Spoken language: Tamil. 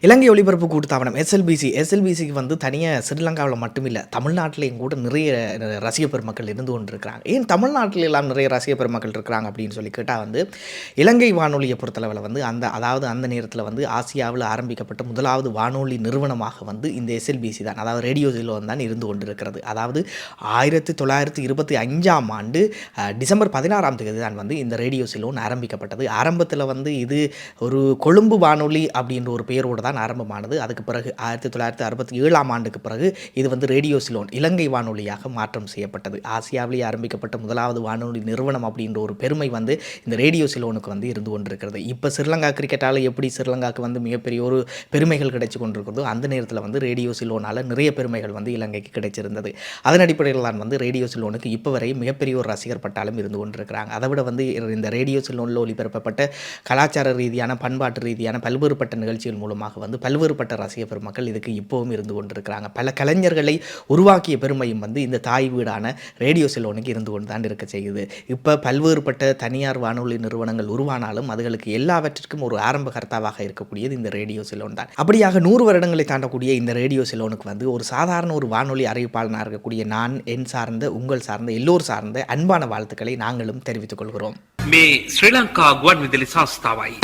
இலங்கை ஒலிபரப்பு கூட்டுத்தாபனம் எஸ்எல்பிசிக்கு வந்து தனியாக ஸ்ரீலங்காவில் மட்டுமில்லை, தமிழ்நாட்டிலையும் கூட நிறைய ரசிக பெருமக்கள் இருந்து கொண்டு இருக்கிறாங்க. ஏன் தமிழ்நாட்டில் எல்லாம் நிறைய ரசிக பெருமக்கள் இருக்கிறாங்க அப்படின்னு சொல்லி கேட்டால் வந்து இலங்கை வானொலியை பொறுத்தளவில் வந்து அந்த நேரத்தில் வந்து ஆசியாவில் ஆரம்பிக்கப்பட்ட முதலாவது வானொலி நிறுவனமாக வந்து இந்த எஸ்எல்பிசி தான், அதாவது ரேடியோ சிலோன் தான் இருந்து கொண்டு இருக்கிறது. அதாவது 1925ஆம் ஆண்டு டிசம்பர் 16ஆம் தேதி தான் வந்து இந்த ரேடியோ சிலோன் ஆரம்பிக்கப்பட்டது. ஆரம்பத்தில் வந்து இது ஒரு கொழும்பு வானொலி அப்படின்ற ஒரு பெயரோடு தான் ஆரம்பமானது. அதுக்கு பிறகு 1967ஆம் ஆண்டுக்கு பிறகு இது வந்து ரேடியோ சிலோன் இலங்கை வானொலியாக மாற்றம் செய்யப்பட்டது. ஆசியாவிலேயே ஆரம்பிக்கப்பட்ட முதலாவது வானொலி நிறுவனம் அப்படின்ற ஒரு பெருமை வந்து இந்த ரேடியோ சிலோனுக்கு வந்து இருந்து கொண்டிருக்கிறது. இப்போ ஸ்ரீலங்கா கிரிக்கெட்டால் எப்படி ஸ்ரீலங்காவுக்கு வந்து மிகப்பெரிய ஒரு பெருமைகள் கிடைச்சி கொண்டிருக்கிறதோ அந்த நேரத்தில் வந்து ரேடியோ சிலோனால் நிறைய பெருமைகள் வந்து இலங்கைக்கு கிடைச்சிருந்தது. அதன் அடிப்படையில் தான் வந்து ரேடியோ சிலோனுக்கு இப்போ வரை மிகப்பெரிய ஒரு ரசிகர் பட்டாலும் இருந்து கொண்டிருக்கிறாங்க. அதை விட வந்து இந்த ரேடியோ சிலோனில் ஒளிபரப்பப்பட்ட கலாச்சார ரீதியான பண்பாட்டு ரீதியான பல்வேறுபட்ட நிகழ்ச்சிகள் மூலமாக வந்து பல்வேறுபட்ட ரசிக பெருமக்கள் இதுக்கு இப்போவும் இருந்து கொண்டிருக்கிறாங்க. பல கலைஞர்களை உருவாக்கிய பெருமையும் வந்து இந்த தாய் வீடான ரேடியோ சிலோனுக்கு இருந்து கொண்டு தான் இருக்க செய்யுது. இப்போ பல்வேறுபட்ட தனியார் வானொலி நிறுவனங்கள் உருவானாலும் அதுகளுக்கு எல்லாவற்றிற்கும் ஒரு ஆரம்ப கர்த்தாவாக இருக்கக்கூடியது இந்த ரேடியோ சிலோன் தான். அப்படியாக 100 வருடங்களை தாண்டக்கூடிய இந்த ரேடியோ சிலோனுக்கு வந்து ஒரு சாதாரண ஒரு வானொலி அறிவிப்பாளனாக இருக்கக்கூடிய நான், என் சார்ந்த, உங்கள் சார்ந்த, எல்லோர் சார்ந்த அன்பான வாழ்த்துக்களை நாங்களும் தெரிவித்துக் கொள்கிறோம். மே ஸ்ரீலங்கா குவான் விதிலி சாஸ்தாவாய்